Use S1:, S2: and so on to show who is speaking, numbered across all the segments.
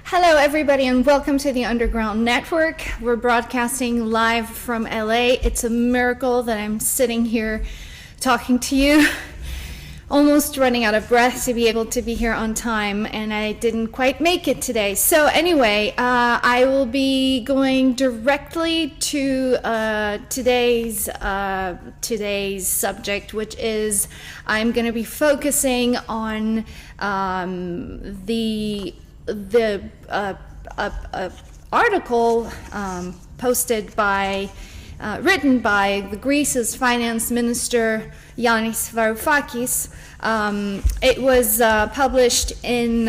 S1: Hello, everybody, and welcome to the Underground Network. We're broadcasting live from LA. It's a miracle that I'm sitting here talking to you, almost running out of breath to be able to be here on time, and I didn't quite make it today. So anyway, I will be going directly to today's subject, which is I'm going to be focusing on the article written by the Greece's finance minister Yanis Varoufakis. It was published in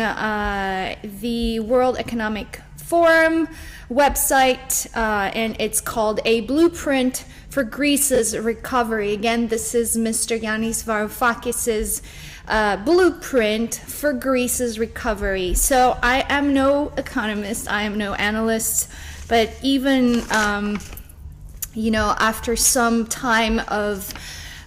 S1: the World Economic Forum website, and it's called A Blueprint for Greece's Recovery. Again, this is Mr. Yanis Varoufakis's blueprint for Greece's recovery. So I am no economist, I am no analyst, but even after some time of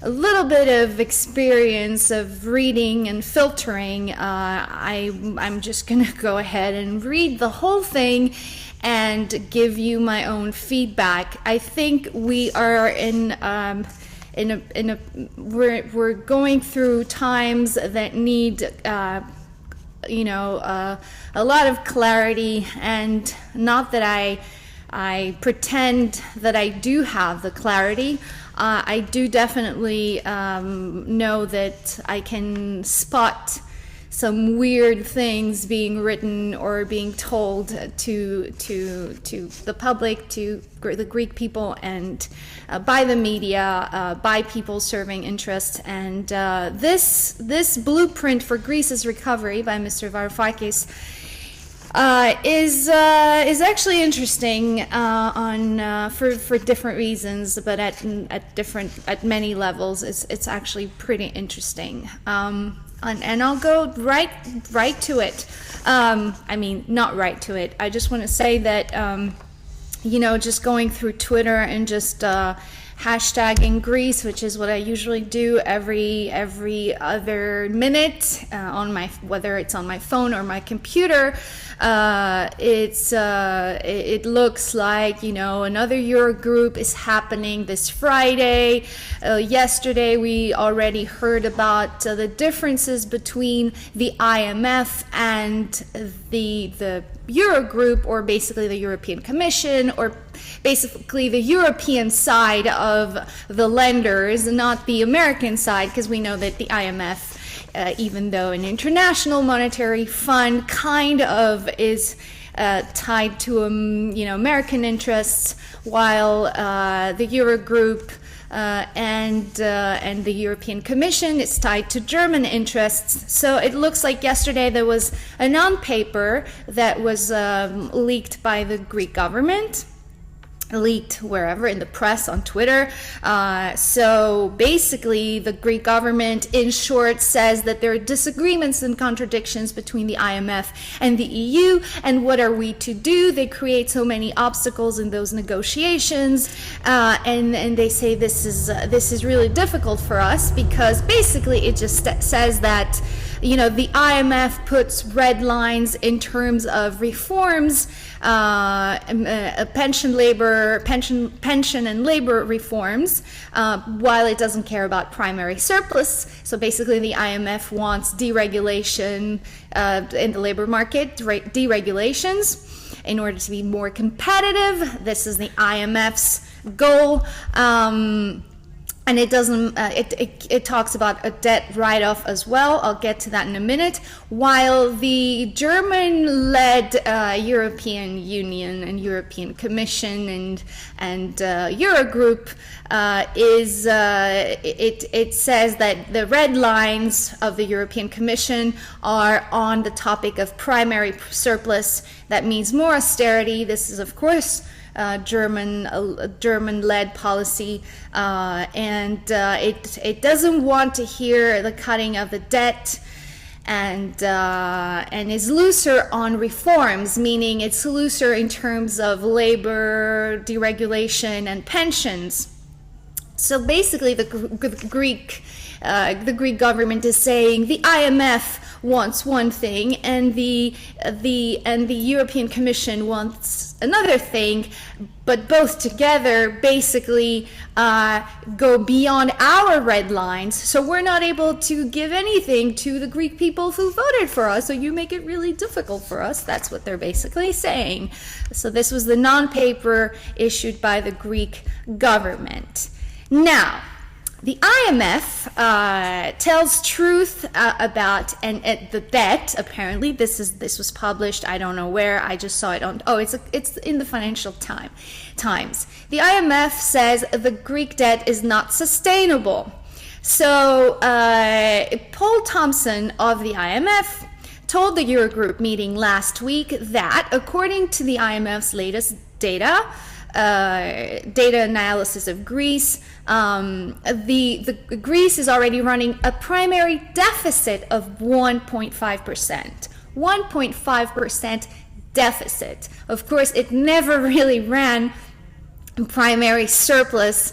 S1: a little bit of experience of reading and filtering, I'm just gonna go ahead and read the whole thing and give you my own feedback. I think we are we're going through times that need a lot of clarity, and not that I pretend that I do have the clarity. I do definitely know that I can spot some weird things being written or being told to the public, to the Greek people, and by the media, by people serving interests. And this blueprint for Greece's recovery by Mr. Varoufakis is actually interesting for different reasons, but at many levels, it's actually pretty interesting. And I'll go right to it. I mean, not right to it. I just want to say that, just going through Twitter and just hashtagging Greece, which is what I usually do every other minute whether it's on my phone or my computer. It looks like another Eurogroup is happening this Friday. Yesterday we already heard about the differences between the IMF and the Eurogroup, or basically the European Commission, or basically the European side of the lenders, not the American side, because we know that the IMF, even though an international monetary fund, kind of is tied to American interests, while the Eurogroup and the European Commission is tied to German interests. So it looks like yesterday there was a non-paper that was leaked by the Greek government, leaked wherever, in the press, on Twitter. So basically the Greek government, in short, says that there are disagreements and contradictions between the IMF and the EU, and what are we to do? They create so many obstacles in those negotiations, and they say this is really difficult for us, because basically it just says that the IMF puts red lines in terms of reforms, pension and labor reforms, while it doesn't care about primary surplus. So basically the IMF wants deregulation in the labor market, deregulations, in order to be more competitive. This is the IMF's goal. And it doesn't. It talks about a debt write-off as well. I'll get to that in a minute. While the German-led European Union and European Commission and Eurogroup it says that the red lines of the European Commission are on the topic of primary surplus. That means more austerity. This is, of course, German-led policy, and it doesn't want to hear the cutting of the debt, and is looser on reforms, meaning it's looser in terms of labor, deregulation, and pensions. So basically, the Greek government is saying the IMF wants one thing, and the European Commission wants another thing, but both together basically go beyond our red lines. So we're not able to give anything to the Greek people who voted for us. So you make it really difficult for us. That's what they're basically saying. So this was the non-paper issued by the Greek government. Now, the IMF tells truth about the debt. Apparently, this was published. I don't know where. I just saw it on. Oh, it's in the Financial Times. The IMF says the Greek debt is not sustainable. So Paul Thompson of the IMF told the Eurogroup meeting last week that, according to the IMF's latest data analysis of Greece, the Greece is already running a primary deficit of 1.5%. 1.5% deficit. Of course, it never really ran a primary surplus.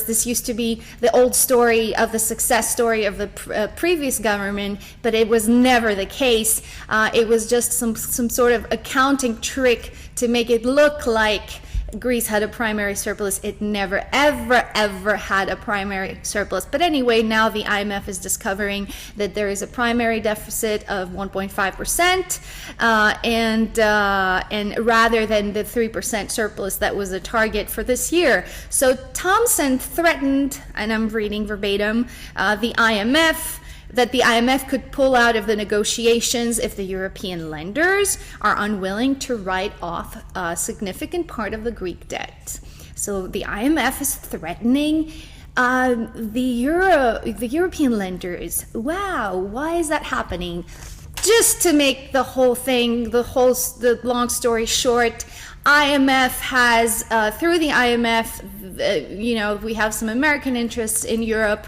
S1: This used to be the old story of the success story of the previous government, but it was never the case. It was just some sort of accounting trick to make it look like Greece had a primary surplus. It never, ever had a primary surplus. But anyway, now the IMF is discovering that there is a primary deficit of 1.5%, and rather than the 3% surplus that was the target for this year. So Thompson threatened, and I'm reading verbatim, the IMF, that the IMF could pull out of the negotiations if the European lenders are unwilling to write off a significant part of the Greek debt. So the IMF is threatening the European lenders. Wow, why is that happening? Just to make the whole thing, the long story short, IMF has, through the IMF, we have some American interests in Europe,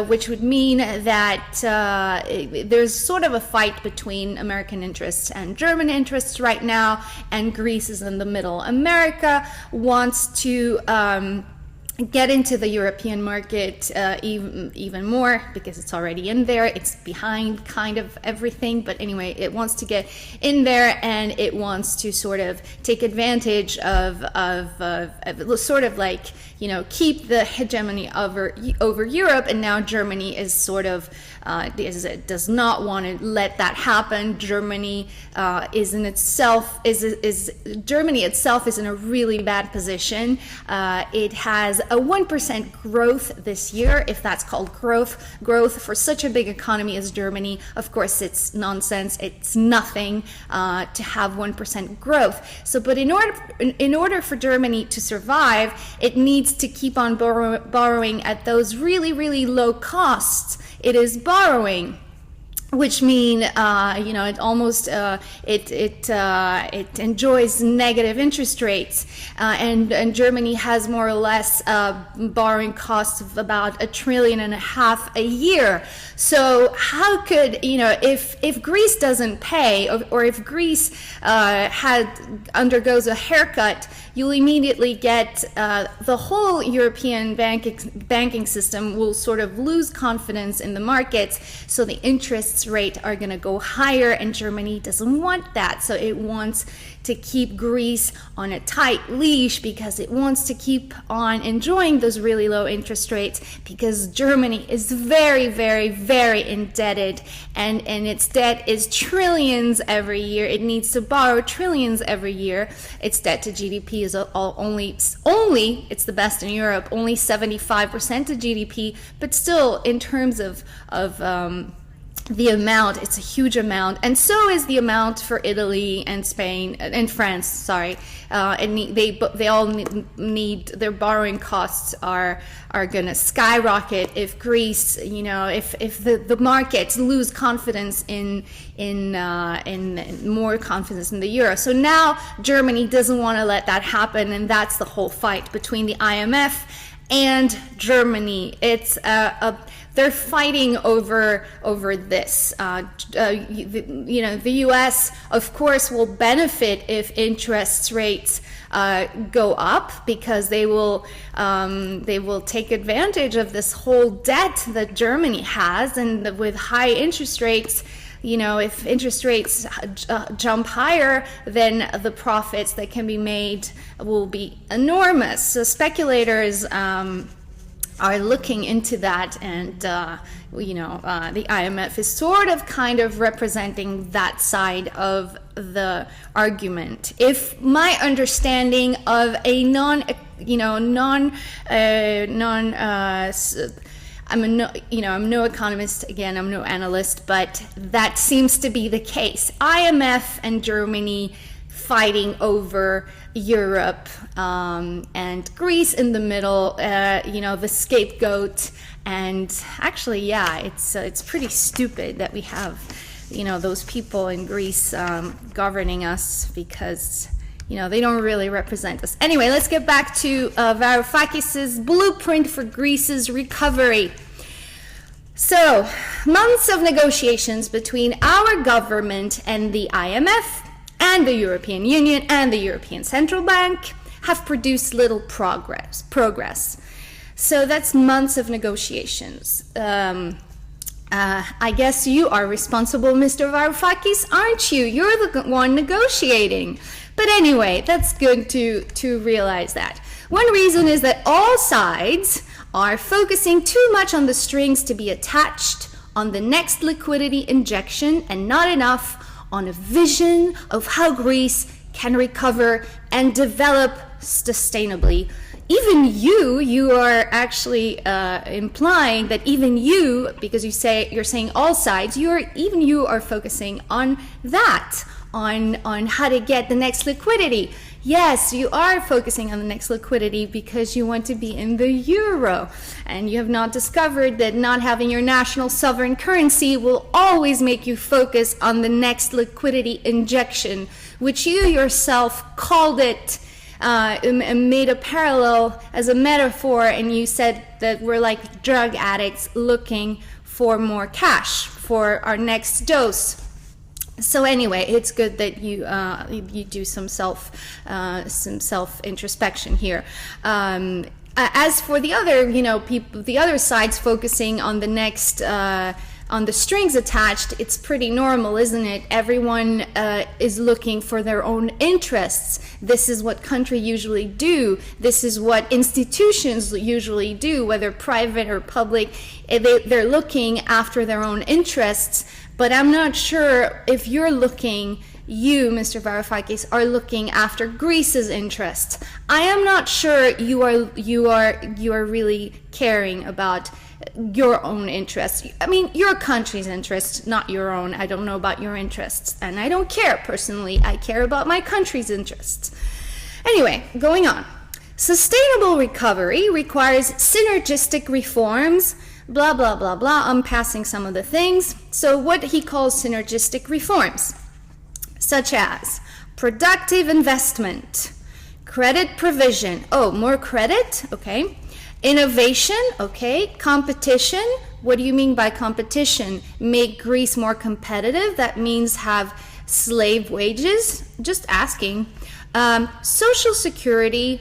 S1: which would mean that there's sort of a fight between American interests and German interests right now, and Greece is in the middle. America wants to get into the European market even more because it's already in there. It's behind kind of everything, but anyway, it wants to get in there, and it wants to sort of take advantage of sort of like, keep the hegemony over Europe. And now Germany is sort of does not want to let that happen. Germany Germany itself is in a really bad position. It has a 1% growth this year, if that's called growth for such a big economy as Germany. Of course, it's nonsense. It's nothing to have 1% growth. So, but in order for Germany to survive, it needs to keep on borrowing at those really, really low costs it is borrowing, which mean it almost it enjoys negative interest rates, and Germany has more or less borrowing costs of about $1.5 trillion a year. So how could if Greece doesn't pay, or if Greece undergoes a haircut, you'll immediately get the whole European banking system will sort of lose confidence in the markets, so the interest rates are going to go higher, and Germany doesn't want that. So it wants to keep Greece on a tight leash because it wants to keep on enjoying those really low interest rates, because Germany is very, very, very indebted, and its debt is trillions every year. It needs to borrow trillions every year. Its debt to GDP is only it's the best in Europe, only 75% of GDP, but still in terms of the amount, it's a huge amount, and so is the amount for Italy and Spain and France. Sorry, and they all need their borrowing costs are going to skyrocket if Greece, if the markets lose confidence in more confidence in the euro. So now Germany doesn't want to let that happen, and that's the whole fight between the IMF and Germany. It's they're fighting over this. The U.S. of course will benefit if interest rates go up, because they will take advantage of this whole debt that Germany has, and with high interest rates, if interest rates jump higher, then the profits that can be made will be enormous. So speculators are looking into that, and the IMF is sort of kind of representing that side of the argument. If my understanding of a I'm no economist, again, I'm no analyst, but that seems to be the case. IMF and Germany fighting over Europe, and Greece in the middle, the scapegoat. And actually, yeah, it's pretty stupid that we have, those people in Greece governing us, because they don't really represent us. Anyway, let's get back to Varoufakis' blueprint for Greece's recovery. So, months of negotiations between our government and the IMF and the European Union and the European Central Bank have produced little progress. So that's months of negotiations. I guess you are responsible, Mr. Varoufakis, aren't you? You're the one negotiating. But anyway, that's good to realize that. One reason is that all sides are focusing too much on the strings to be attached on the next liquidity injection, and not enough on a vision of how Greece can recover and develop sustainably. Even you are actually implying that even you, because you're saying all sides, you are focusing on that, on how to get the next liquidity. Yes, you are focusing on the next liquidity because you want to be in the euro, and you have not discovered that not having your national sovereign currency will always make you focus on the next liquidity injection, which you yourself called it, and made a parallel as a metaphor, and you said that we're like drug addicts looking for more cash for our next dose. So anyway, it's good that you do some self introspection here. As for the other, people, the other sides focusing on the next, on the strings attached, it's pretty normal, isn't it? Everyone is looking for their own interests. This is what countries usually do. This is what institutions usually do, whether private or public. They're looking after their own interests. But I'm not sure if you, Mr. Varoufakis, are looking after Greece's interests. I am not sure you are really caring about your own interests. I mean, your country's interests, not your own. I don't know about your interests, and I don't care personally. I care about my country's interests. Anyway, going on. Sustainable recovery requires synergistic reforms. Blah, blah, blah, blah. I'm passing some of the things. So what he calls synergistic reforms, such as productive investment, credit provision. Oh, more credit? Okay. Innovation? Okay. Competition? What do you mean by competition? Make Greece more competitive? That means have slave wages? Just asking. Social security?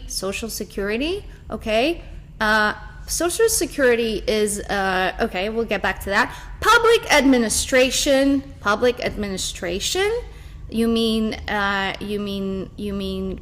S1: Okay. Social security is, okay, we'll get back to that. Public administration. You mean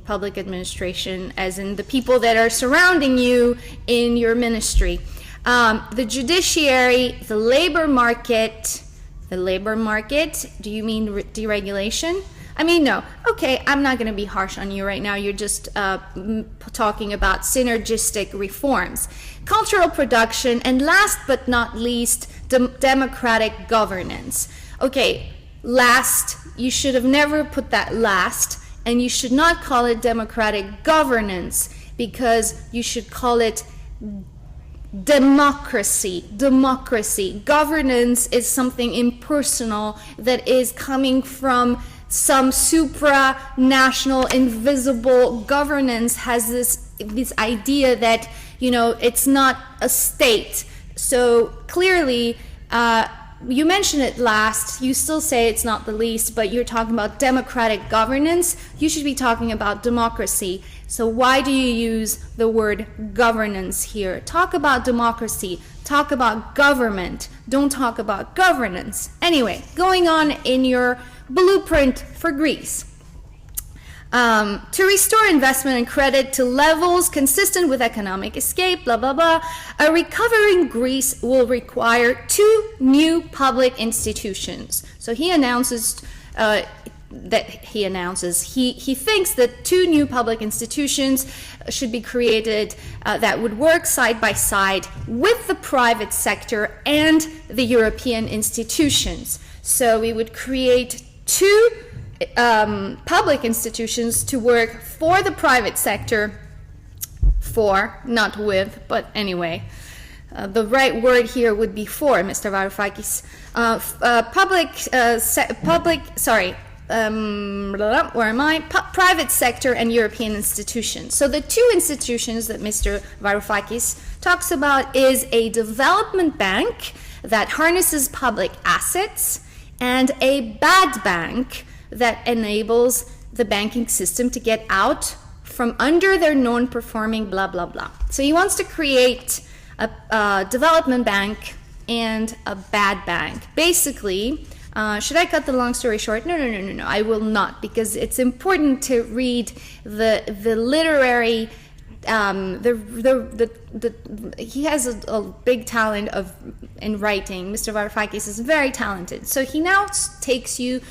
S1: public administration as in the people that are surrounding you in your ministry. The judiciary, the labor market. Do you mean deregulation? I mean, no. Okay, I'm not going to be harsh on you right now. You're just talking about synergistic reforms. Cultural production, and last but not least, democratic governance. Okay, last, you should have never put that last, and you should not call it democratic governance, because you should call it democracy. Governance is something impersonal that is coming from some supranational invisible governance. Has this idea that it's not a state. So clearly, you mentioned it last, you still say it's not the least, but you're talking about democratic governance. You should be talking about democracy. So why do you use the word governance here? Talk about democracy, talk about government, don't talk about governance. Anyway, going on in your blueprint for Greece. To restore investment and credit to levels consistent with economic escape, blah, blah, blah, a recovering Greece will require 2 new public institutions. So he announces, he thinks that 2 new public institutions should be created that would work side by side with the private sector and the European institutions. So we would create 2 public institutions to work for the private sector, not with, but anyway. The right word here would be for, Mr. Varoufakis. Where am I? Private sector and European institutions. So the 2 institutions that Mr. Varoufakis talks about is a development bank that harnesses public assets and a bad bank that enables the banking system to get out from under their non-performing blah, blah, blah. So he wants to create a development bank and a bad bank. Basically, should I cut the long story short? No, I will not, because it's important to read the literary, he has a big talent in writing. Mr. Varoufakis is very talented. So he now takes you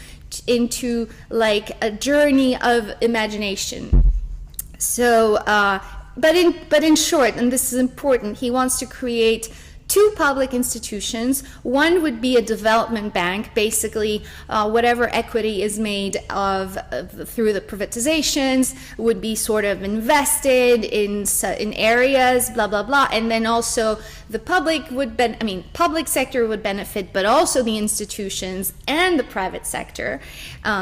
S1: into like a journey of imagination. So, but in short, and this is important, he wants to create 2 public institutions. One would be a development bank, basically whatever equity is made through the privatizations would be sort of invested in areas, blah, blah, blah. And then also the public public sector would benefit, but also the institutions and the private sector.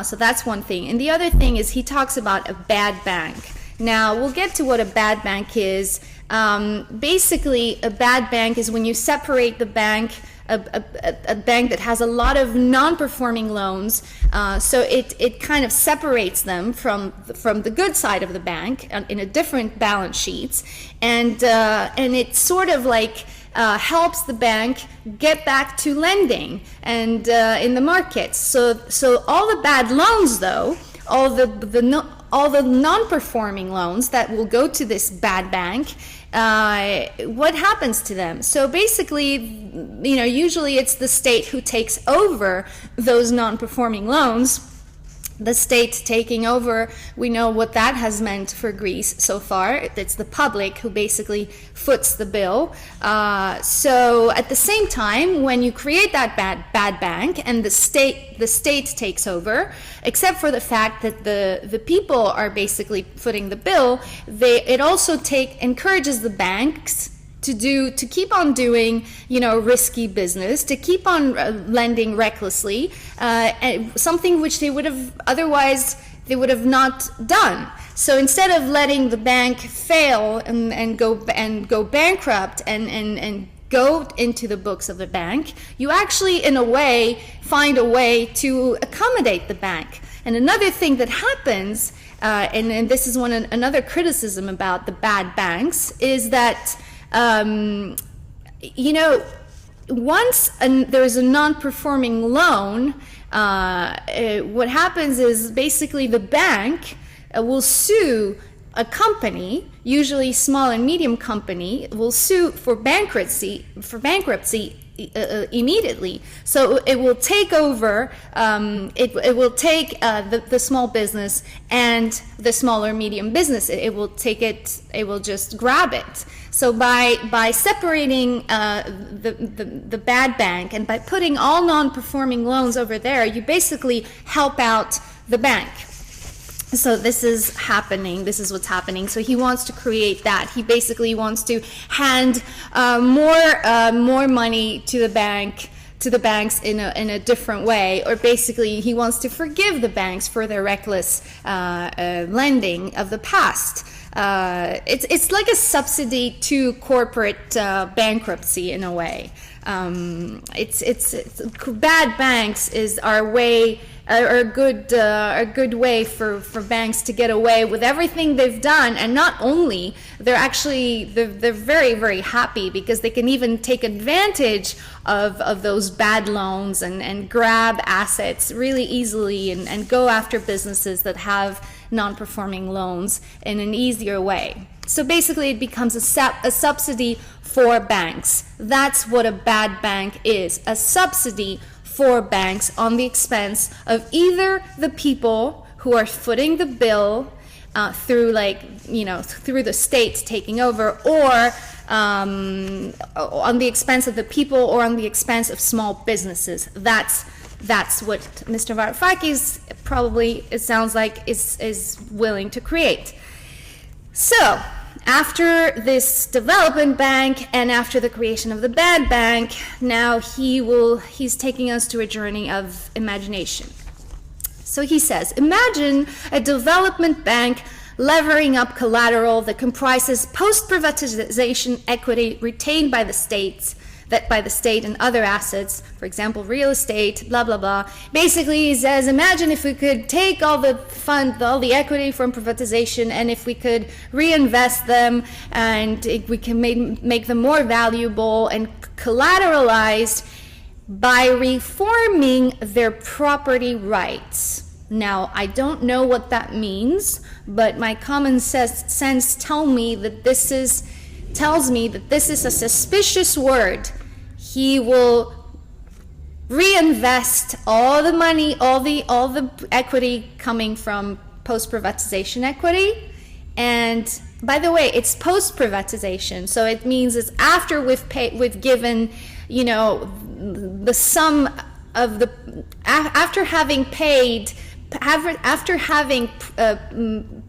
S1: So that's one thing. And the other thing is he talks about a bad bank. Now, we'll get to what a bad bank is. Basically, a bad bank is when you separate the bank, a bank that has a lot of non-performing loans, so it kind of separates them from the good side of the bank in a different balance sheets, and it sort of like helps the bank get back to lending and in the markets. So all the bad loans, though, all the non-performing loans that will go to this bad bank, what happens to them? So basically, usually it's the state who takes over those non-performing loans. The state taking over, we know what that has meant for Greece so far. It's the public who basically foots the bill. So at the same time, when you create that bad bank and the state takes over, except for the fact that the people are basically footing the bill, it also encourages the banks to keep on doing, risky business, to keep on lending recklessly, something which they would have not done. So instead of letting the bank fail and go bankrupt and go into the books of the bank, you actually, in a way, find a way to accommodate the bank. And another thing that happens, and this is another criticism about the bad banks, is that once there's a non-performing loan, what happens is basically the bank will sue a company, usually small and medium company, will sue for bankruptcy immediately. So it will take over, it will take the small business and the small or medium business. It will just grab it. So by separating the bad bank and by putting all non-performing loans over there, you basically help out the bank. So this is happening. This is what's happening. So he wants to create that. He basically wants to hand more money to the banks in a different way, or basically he wants to forgive the banks for their reckless lending of the past. it's like a subsidy to corporate bankruptcy in a way. It's bad banks are a good way for banks to get away with everything they've done, and not only they're very, very happy because they can even take advantage of those bad loans and grab assets really easily and go after businesses that have non-performing loans in an easier way. So basically it becomes a subsidy for banks. That's what a bad bank is, a subsidy for banks on the expense of either the people who are footing the bill through through the state taking over, or on the expense of the people, or on the expense of small businesses. That's what Mr. Varoufakis probably, it sounds like, is willing to create. So after this development bank and after the creation of the bad bank, now he's taking us to a journey of imagination. So he says, imagine a development bank levering up collateral that comprises post-privatization equity retained by the state and other assets, for example, real estate, blah, blah, blah. Basically, he says, imagine if we could take all the equity from privatization, and if we could reinvest them, and if we can make them more valuable and collateralized by reforming their property rights. Now, I don't know what that means, but my common sense tells me that this is a suspicious word. He will reinvest all the money, all the equity coming from post-privatization equity. And by the way, it's post-privatization, so it means it's after we've given, the sum of after having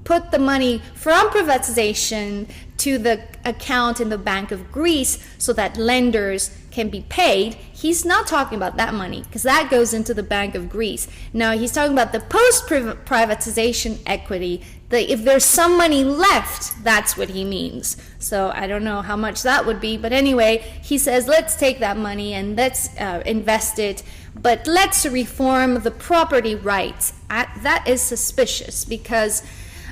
S1: put the money from privatization to the account in the Bank of Greece so that lenders can be paid. He's not talking about that money because that goes into the Bank of Greece. Now he's talking about the post-privatization equity. If there's some money left, that's what he means. So I don't know how much that would be, but anyway, he says let's take that money and let's invest it, but let's reform the property rights. That is suspicious because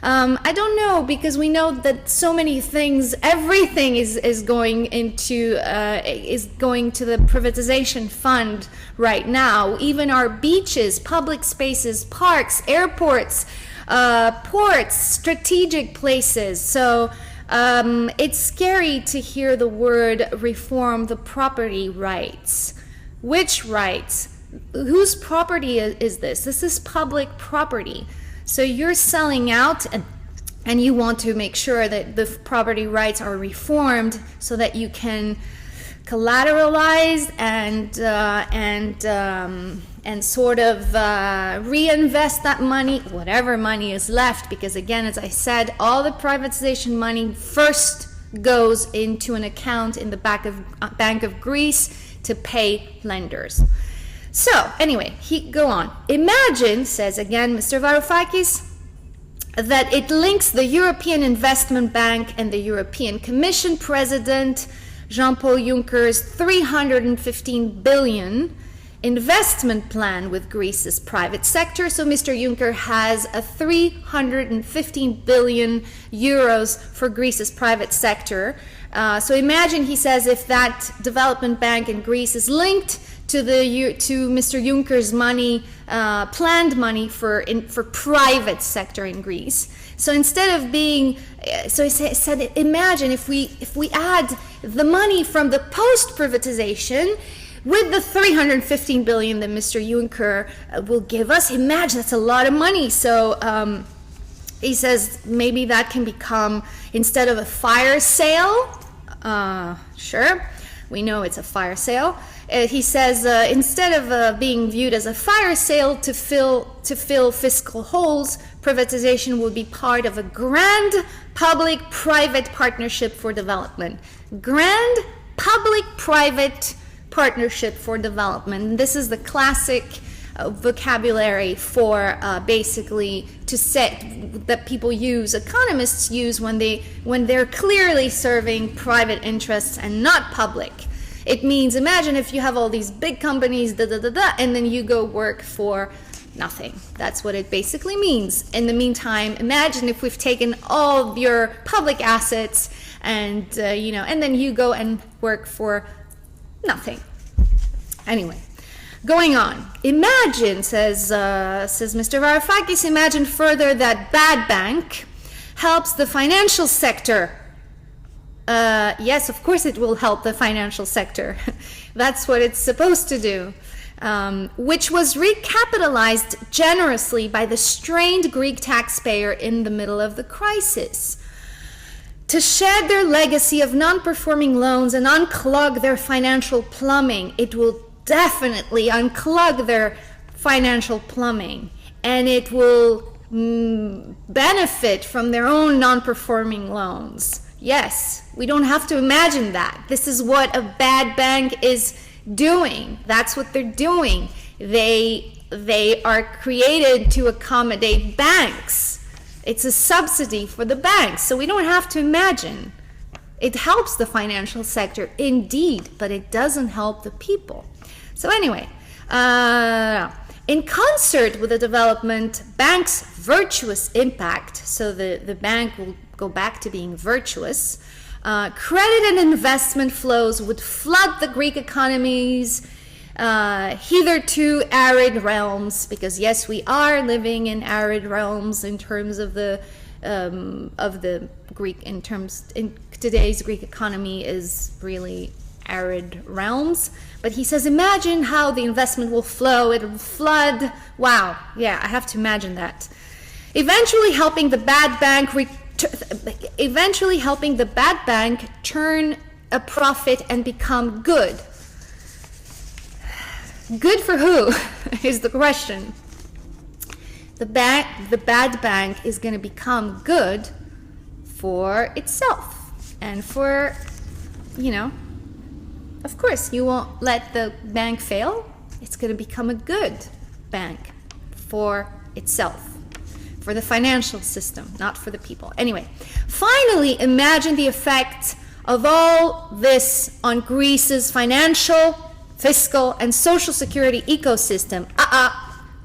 S1: I don't know, because we know that so many things, everything is going to the privatization fund right now. Even our beaches, public spaces, parks, airports, ports, strategic places. So it's scary to hear the word reform the property rights. Which rights? Whose property is this? This is public property. So you're selling out and you want to make sure that the property rights are reformed so that you can collateralize and sort of reinvest that money, whatever money is left, because again, as I said, all the privatization money first goes into an account in the Bank of Greece to pay lenders. So anyway, go on. Imagine, says again Mr. Varoufakis, that it links the European Investment Bank and the European Commission President Jean-Paul Juncker's 315 billion investment plan with Greece's private sector. So Mr. Juncker has a 315 billion euros for Greece's private sector. So imagine, he says, if that development bank in Greece is linked to Mr. Juncker's money, planned money for private sector in Greece. So instead of being, so he said, imagine if we add the money from the post-privatization with the 315 billion that Mr. Juncker will give us. Imagine, that's a lot of money. So he says maybe that can become, instead of a fire sale, sure, we know it's a fire sale. He says instead of being viewed as a fire sale to fill fiscal holes, privatization will be part of a grand public-private partnership for development. Grand public-private partnership for development. This is the classic vocabulary for basically to set that people use, economists use when they're clearly serving private interests and not public. It means, imagine if you have all these big companies, and then you go work for nothing. That's what it basically means. In the meantime, imagine if we've taken all of your public assets and and then you go and work for nothing. Anyway, going on. Imagine, says Mr. Varoufakis, imagine further that bad bank helps the financial sector. Yes, of course it will help the financial sector. That's what it's supposed to do. Which was recapitalized generously by the strained Greek taxpayer in the middle of the crisis. To shed their legacy of non-performing loans and unclog their financial plumbing, it will definitely unclog their financial plumbing, and it will benefit from their own non-performing loans. Yes, we don't have to imagine that. This is what a bad bank is doing. That's what they're doing. They are created to accommodate banks. It's a subsidy for the banks, so we don't have to imagine. It helps the financial sector indeed, but it doesn't help the people. So anyway, in concert with the development, banks' virtuous impact, so the bank will go back to being virtuous, credit and investment flows would flood the Greek economies, hitherto arid realms, because yes, we are living in arid realms in terms of the Greek, in today's Greek economy is really arid realms. But he says, imagine how the investment will flow, it will flood. Wow, yeah, I have to imagine that. Eventually helping the bad bank turn a profit and become good. Good for who is the question. The bad bank is going to become good for itself and for, of course, you won't let the bank fail. It's going to become a good bank for itself, for the financial system, not for the people. Anyway, finally, imagine the effect of all this on Greece's financial, fiscal, and social security ecosystem.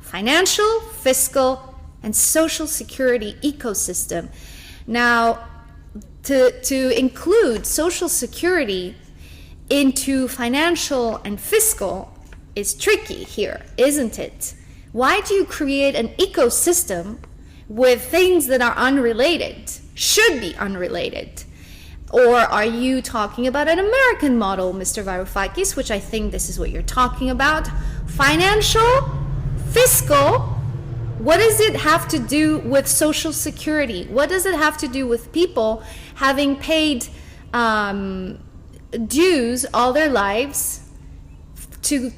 S1: Financial, fiscal, and social security ecosystem. Now, to include social security into financial and fiscal is tricky here, isn't it? Why do you create an ecosystem with things that are unrelated, should be unrelated? Or are you talking about an American model, Mr. Varoufakis, which I think this is what you're talking about? Financial, fiscal, what does it have to do with social security? What does it have to do with people having paid dues all their lives to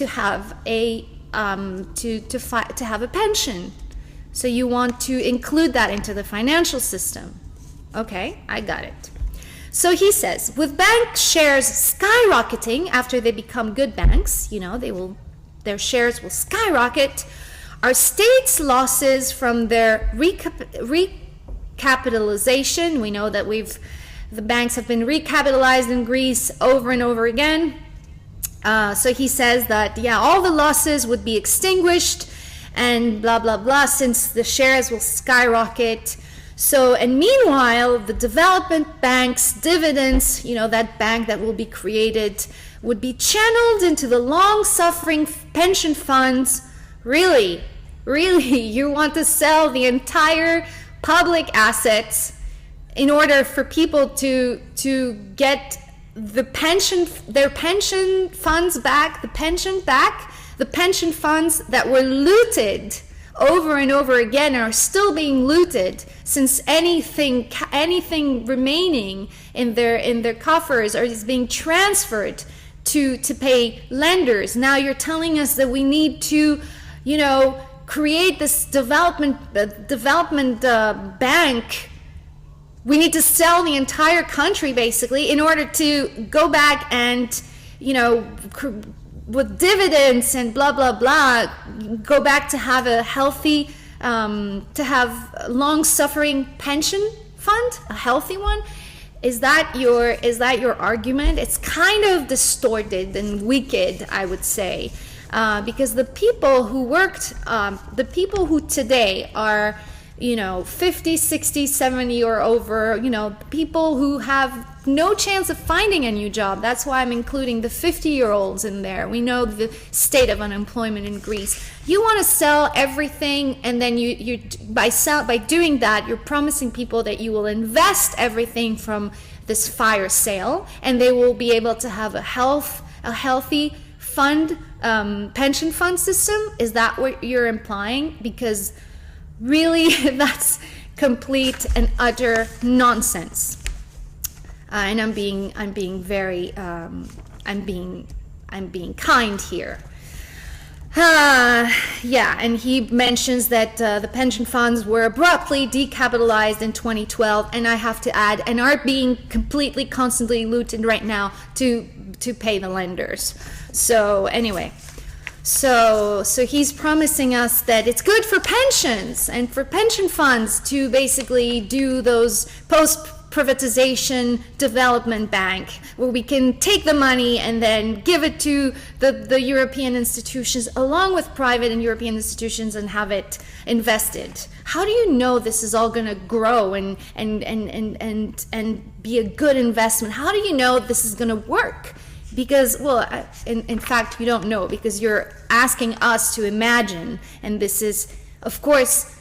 S1: have a to have a pension? So you want to include that into the financial system. Okay, I got it. So he says, with bank shares skyrocketing after they become good banks, their shares will skyrocket. Our state's losses from their recapitalization, we know that the banks have been recapitalized in Greece over and over again. So he says that, all the losses would be extinguished and blah, blah, blah, since the shares will skyrocket. So, and meanwhile, the development bank's dividends, that bank that will be created, would be channeled into the long-suffering pension funds. Really, you want to sell the entire public assets in order for people to get their pension funds back, the pension funds that were looted over and over again are still being looted, since anything remaining in their coffers is being transferred to pay lenders. Now you're telling us that we need to, create this development bank. We need to sell the entire country basically in order to go back and with dividends and blah blah blah, go back to have a healthy, to have a long-suffering pension fund, a healthy one? Is that your argument? It's kind of distorted and wicked, I would say, because the people who worked, the people who today are, 50, 60, 70 or over, people who have no chance of finding a new job. That's why I'm including the 50-year-olds in there. We know the state of unemployment in Greece. You want to sell everything, and then by doing that, you're promising people that you will invest everything from this fire sale, and they will be able to have a healthy fund, pension fund system. Is that what you're implying? Because really, that's complete and utter nonsense. And I'm being kind here. Yeah, and he mentions that the pension funds were abruptly decapitalized in 2012, and I have to add, and are being completely, constantly looted right now to pay the lenders. So anyway. So he's promising us that it's good for pensions and for pension funds to basically do those post-privatization development bank, where we can take the money and then give it to the European institutions along with private and European institutions and have it invested. How do you know this is all going to grow and be a good investment? How do you know this is going to work? Because, well, in fact, you don't know, because you're asking us to imagine, and this is, of course,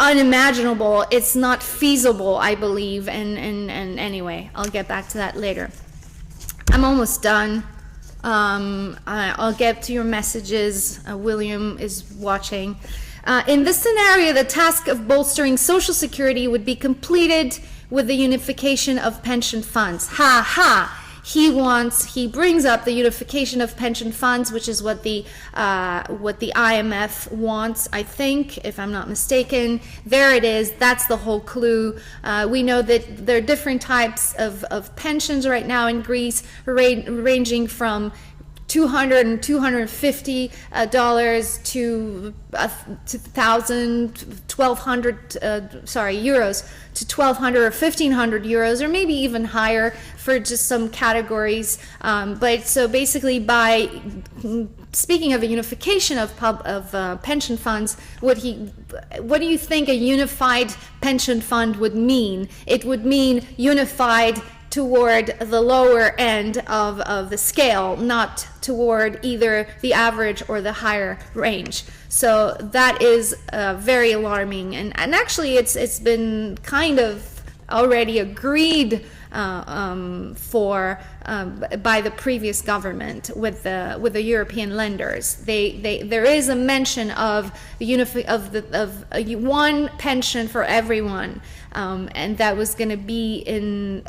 S1: unimaginable. It's not feasible, I believe, and anyway, I'll get back to that later. I'm almost done. I'll get to your messages. William is watching. In this scenario, the task of bolstering Social Security would be completed with the unification of pension funds. Ha ha! He brings up the unification of pension funds, which is what the IMF wants, I think, if I'm not mistaken. There it is. That's the whole clue. We know that there are different types of pensions right now in Greece, ranging from $200 and $250 to 1,000, 1,200, euros to 1,200 or 1,500 euros, or maybe even higher for just some categories. But so basically, by speaking of a unification of pension funds, what do you think a unified pension fund would mean? It would mean unified toward the lower end of the scale, not toward either the average or the higher range. So that is very alarming, and actually it's been kind of already agreed for by the previous government with the European lenders. There is a mention of one pension for everyone, and that was going to be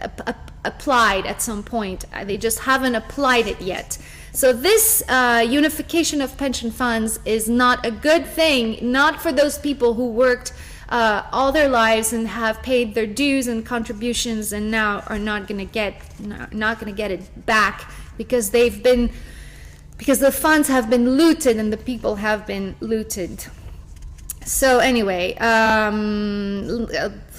S1: applied at some point. They just haven't applied it yet. So this unification of pension funds is not a good thing, not for those people who worked all their lives and have paid their dues and contributions and now are not going to get it back because the funds have been looted and the people have been looted. So anyway,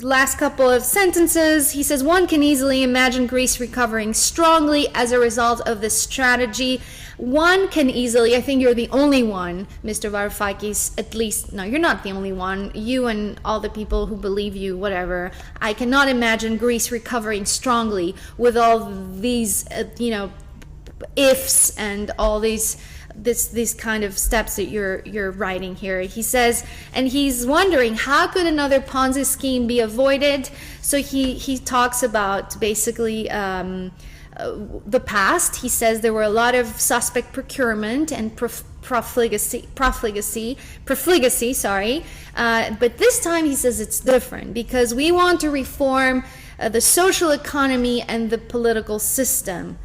S1: last couple of sentences. He says, one can easily imagine Greece recovering strongly as a result of this strategy. One can easily, I think you're the only one, Mr. Varoufakis, at least, no, you're not the only one, you and all the people who believe you, whatever. I cannot imagine Greece recovering strongly with all these, ifs and all these kind of steps that you're writing here. He says, and he's wondering, how could another Ponzi scheme be avoided? So he talks about basically the past. He says there were a lot of suspect procurement and profligacy, but this time he says it's different because we want to reform the social economy and the political system.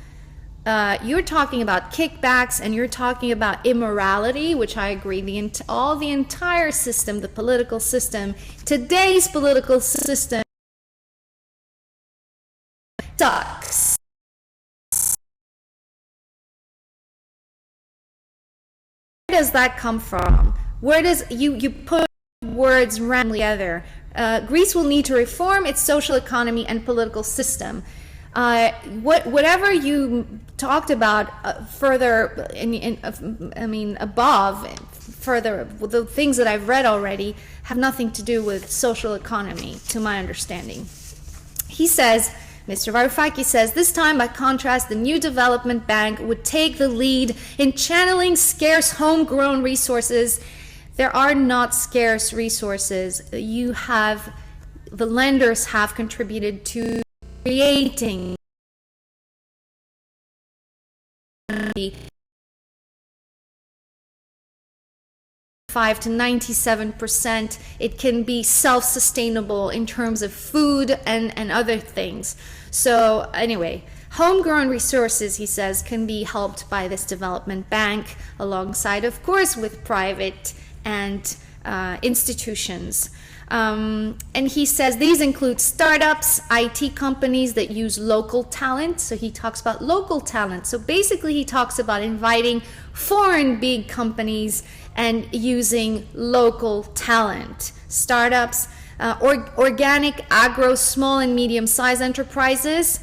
S1: You're talking about kickbacks and you're talking about immorality, which I agree, the entire system, the political system, today's political system sucks. does that come from? Where does you put words randomly together? Greece will need to reform its social economy and political system. Whatever you talked about further, above, further, the things that I've read already have nothing to do with social economy, to my understanding. He says, Mr. Varoufakis says, this time, by contrast, the new development bank would take the lead in channeling scarce homegrown resources. There are not scarce resources. The lenders have contributed to creating the 5 to 97%. It can be self-sustainable in terms of food and other things. So anyway, homegrown resources, he says, can be helped by this development bank, alongside, of course, with private and institutions. And he says these include startups, IT companies that use local talent. So he talks about local talent. So basically he talks about inviting foreign big companies and using local talent. Startups, organic, agro, small and medium-sized enterprises.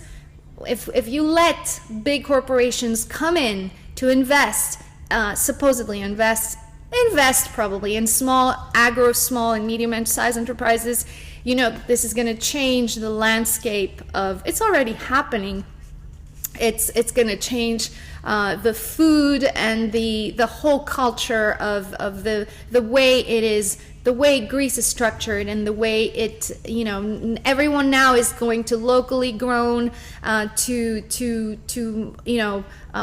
S1: If you let big corporations come in to invest, supposedly invest probably in small and medium-sized enterprises, this is going to change the landscape of, it's already happening. It's going to change the food and the whole culture of the way it is, the way Greece is structured, and the way it, everyone now is going to locally grown, to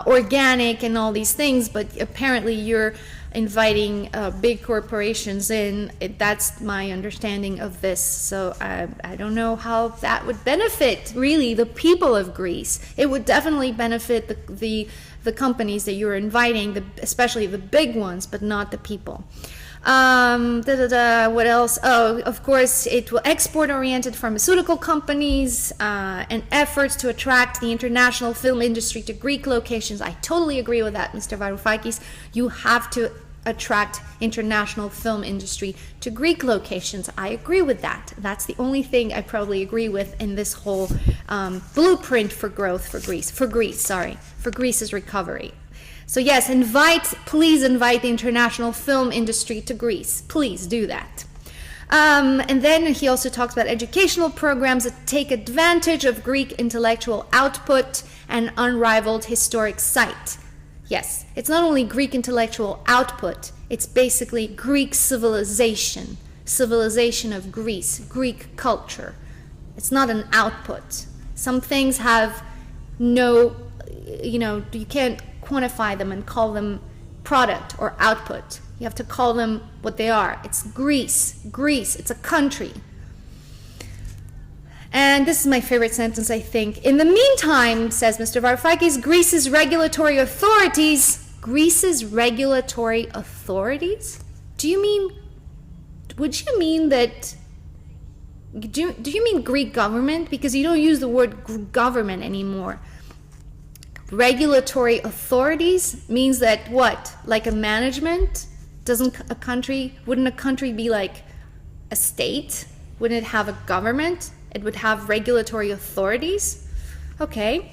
S1: organic and all these things. But apparently you're inviting big corporations in. That's my understanding of this. So I don't know how that would benefit really the people of Greece. It would definitely benefit the companies that you're inviting, especially the big ones, but not the people. What else? Oh, of course, it will export-oriented pharmaceutical companies and efforts to attract the international film industry to Greek locations. I totally agree with that, Mr. Varoufakis. You have to attract international film industry to Greek locations. I agree with that. That's the only thing I probably agree with in this whole blueprint for growth for Greece's recovery. So yes, please invite the international film industry to Greece. Please do that. And then he also talks about educational programs that take advantage of Greek intellectual output and unrivaled historic site. Yes, it's not only Greek intellectual output, it's basically Greek civilization of Greece, Greek culture. It's not an output. Some things have no, you can't quantify them and call them product or output. You have to call them what they are. It's Greece. It's a country. And this is my favorite sentence, I think. In the meantime, says Mr. Varoufakis, Greece's regulatory authorities. Do you mean Greek government? Because you don't use the word government anymore. Regulatory authorities means that what? Like a management? Wouldn't a country be like a state? Wouldn't it have a government? It would have regulatory authorities? Okay.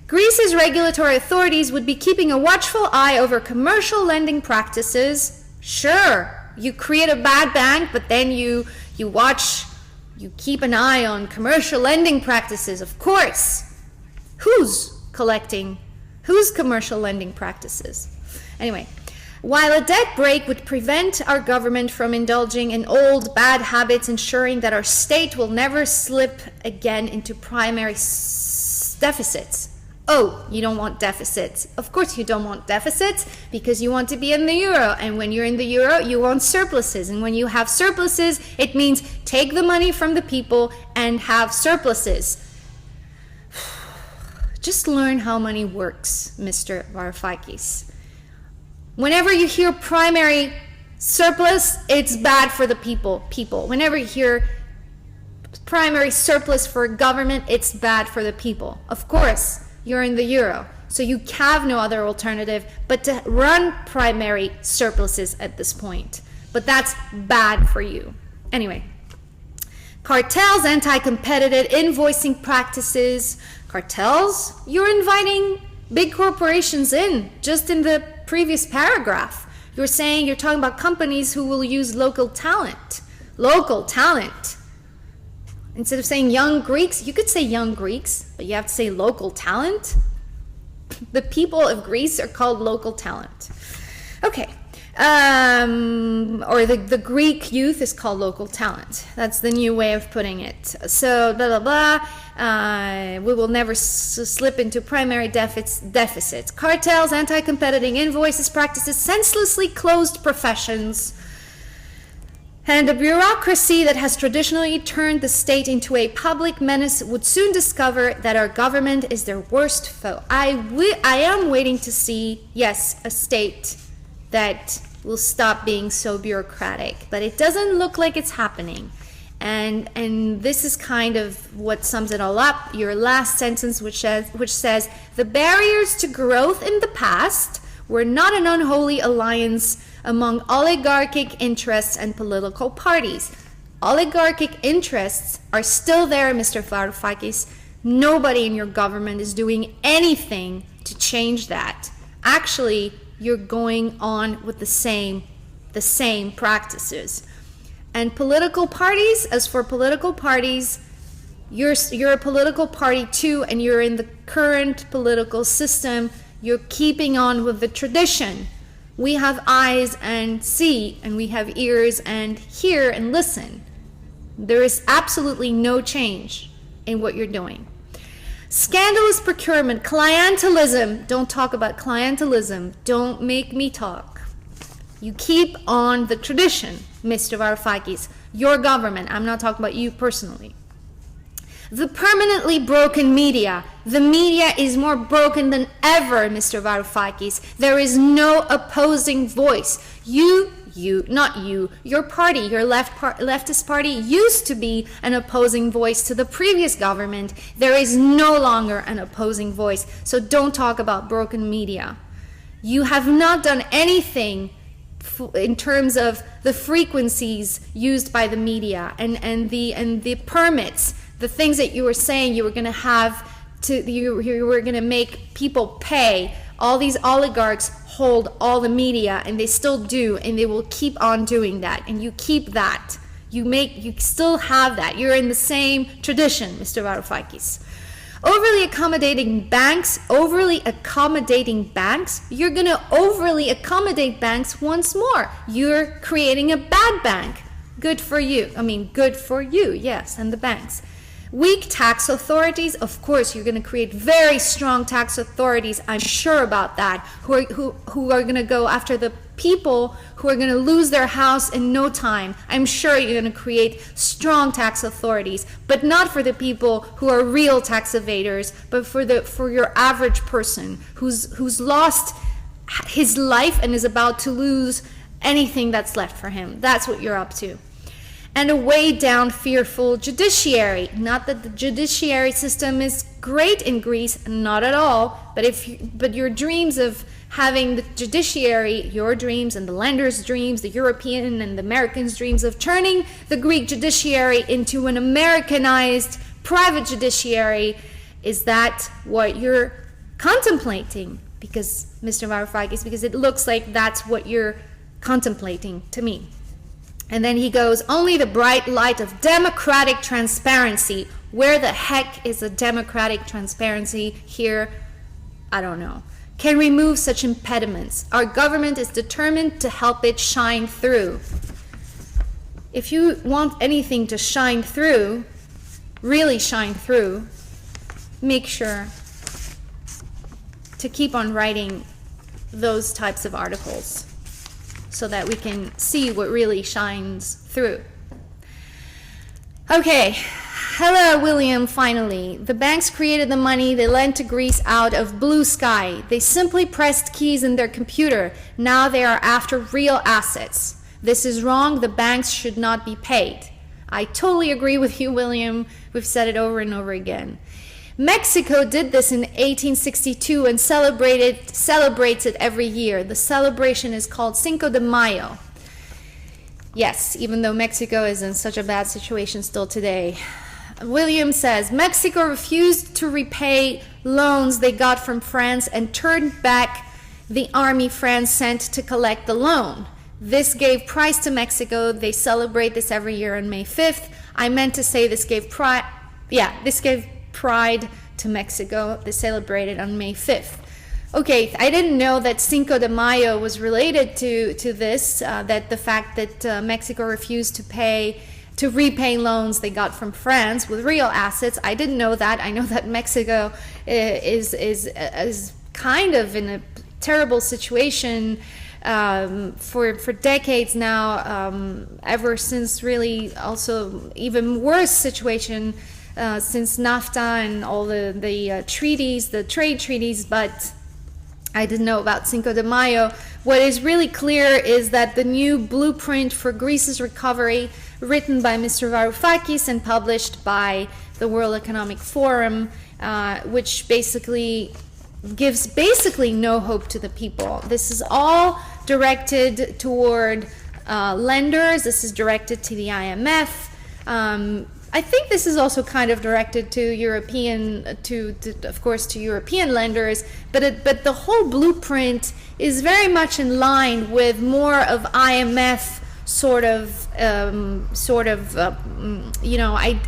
S1: Greece's regulatory authorities would be keeping a watchful eye over commercial lending practices. Sure, you create a bad bank, but then you keep an eye on commercial lending practices, of course. Who's commercial lending practices? Anyway, while a debt break would prevent our government from indulging in old bad habits, ensuring that our state will never slip again into primary deficits. Oh, you don't want deficits. Of course you don't want deficits, because you want to be in the euro. And when you're in the euro, you want surpluses. And when you have surpluses, it means take the money from the people and have surpluses. Just learn how money works, Mr. Varoufakis. Whenever you hear primary surplus, it's bad for the people. Whenever you hear primary surplus for government, it's bad for the people. Of course, you're in the euro. So you have no other alternative but to run primary surpluses at this point. But that's bad for you. Anyway, cartels, anti-competitive invoicing practices. Cartels, you're inviting big corporations in, just in the previous paragraph. You're talking about companies who will use local talent. Local talent. Instead of saying young Greeks, you could say young Greeks, but you have to say local talent. The people of Greece are called local talent. Okay. Or the Greek youth is called local talent. That's the new way of putting it. So, blah, blah, blah. We will never slip into primary deficits. Cartels, anti-competitive invoices, practices, senselessly closed professions. And a bureaucracy that has traditionally turned the state into a public menace would soon discover that our government is their worst foe. I am waiting to see, yes, a state that will stop being so bureaucratic, but it doesn't look like it's happening. And this is kind of what sums it all up. Your last sentence, which says the barriers to growth in the past were not an unholy alliance among oligarchic interests and political parties. Oligarchic interests are still there, Mr. Varoufakis. Nobody in your government is doing anything to change that. Actually, you're going on with the same practices. And political parties, as for political parties, you're a political party too, and you're in the current political system. You're keeping on with the tradition. We have eyes and see, and we have ears and hear and listen. There is absolutely no change in what you're doing. Scandalous procurement, clientelism. Don't talk about clientelism. Don't make me talk. You keep on the tradition, Mr. Varoufakis. Your government. I'm not talking about you personally. The permanently broken media. The media is more broken than ever, Mr. Varoufakis. There is no opposing voice. Not you, your party, your leftist party used to be an opposing voice to the previous government. There is no longer an opposing voice. So don't talk about broken media. You have not done anything in terms of the frequencies used by the media and the permits, the things that you were saying you were going to have you were going to make people pay. All these oligarchs hold all the media, and they still do, and they will keep on doing that. And you keep that. You still have that. You're in the same tradition, Mr. Varoufakis. Overly accommodating banks. You're going to overly accommodate banks once more. You're creating a bad bank. Good for you. Good for you, yes, and the banks. Weak tax authorities. Of course, you're going to create very strong tax authorities. I'm sure about that. Who are going to go after the people who are going to lose their house in no time. I'm sure you're going to create strong tax authorities, but not for the people who are real tax evaders, but for your average person who's lost his life and is about to lose anything that's left for him. That's what you're up to. And a weighed down, fearful judiciary. Not that the judiciary system is great in Greece, not at all, but your dreams of having the judiciary, your dreams and the lenders' dreams, the European and the Americans' dreams of turning the Greek judiciary into an Americanized private judiciary, is that what you're contemplating? Because, Mr. Varoufakis, because it looks like that's what you're contemplating to me. And then he goes, only the bright light of democratic transparency. Where the heck is the democratic transparency here? I don't know. Can remove such impediments. Our government is determined to help it shine through. If you want anything to shine through, really shine through, make sure to keep on writing those types of articles, so that we can see what really shines through. Okay, hello, William, finally. The banks created the money they lent to Greece out of blue sky. They simply pressed keys in their computer. Now they are after real assets. This is wrong. The banks should not be paid. I totally agree with you, William. We've said it over and over again. Mexico did this in 1862 and celebrates it every year. The celebration is called Cinco de Mayo. Yes, even though Mexico is in such a bad situation still today. William says, Mexico refused to repay loans they got from France and turned back the army France sent to collect the loan. This gave price to Mexico. They celebrate this every year on May 5th. I meant to say this gave pride. Yeah, this gave pride to Mexico. They celebrated on May 5th. Okay, I didn't know that Cinco de Mayo was related to this, that the fact that Mexico refused to repay loans they got from France with real assets. I didn't know that. I know that Mexico is kind of in a terrible situation for decades now, ever since really also even worse situation since NAFTA and all the treaties, the trade treaties, but I didn't know about Cinco de Mayo. What is really clear is that the new blueprint for Greece's recovery, written by Mr. Varoufakis and published by the World Economic Forum, which basically gives no hope to the people. This is all directed toward lenders. This is directed to the IMF. I think this is also kind of directed to European, of course, to European lenders. But the whole blueprint is very much in line with more of IMF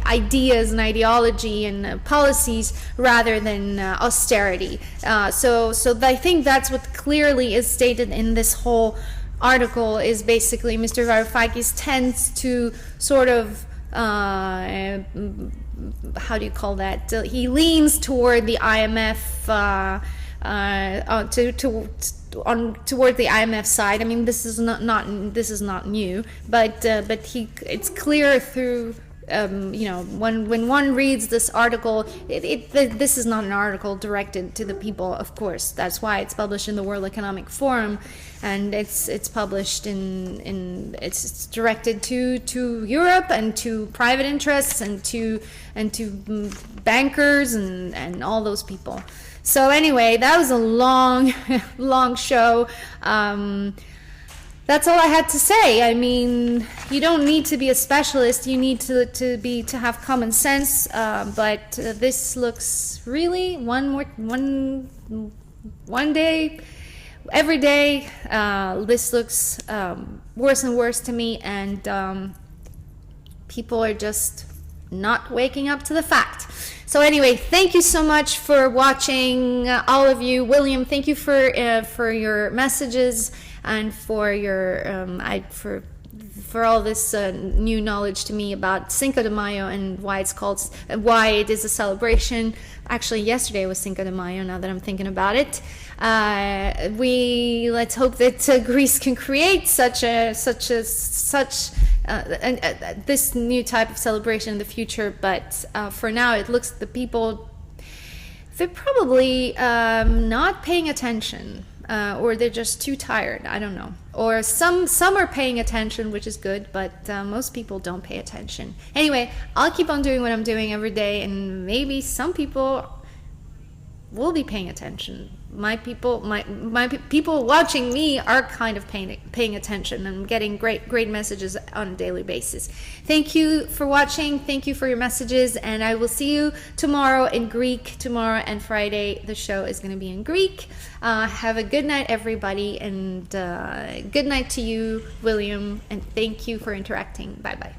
S1: ideas and ideology and policies rather than austerity. So I think that's what clearly is stated in this whole article. Is basically Mr. Varoufakis tends to sort of how do you call that? He leans toward the IMF, toward the IMF side. I mean, this is not new, but it's clear through. When one reads this article, this is not an article directed to the people, of course. That's why it's published in the World Economic Forum, and it's published it's directed to Europe and to private interests and to bankers and all those people. So anyway, that was a long show. That's all I had to say. I mean, you don't need to be a specialist. You need to have common sense. But this looks really one day, every day. This looks worse and worse to me, and people are just not waking up to the fact. So anyway, thank you so much for watching, all of you. William, thank you for your messages and for your for all this new knowledge to me about Cinco de Mayo and why it is a celebration. Actually, yesterday was Cinco de Mayo. Now that I'm thinking about it, let's hope that Greece can create this new type of celebration in the future. But for now, it looks the people, they're probably not paying attention. Or they're just too tired. I don't know. Or some are paying attention, which is good, but most people don't pay attention. Anyway, I'll keep on doing what I'm doing every day, and maybe some people will be paying attention. My people watching me are kind of paying attention and getting great messages on a daily basis. Thank you for watching. Thank you for your messages, and I will see you tomorrow in Greek. Tomorrow and Friday, the show is going to be in Greek. Have a good night, everybody, and good night to you, William, and thank you for interacting. Bye-bye.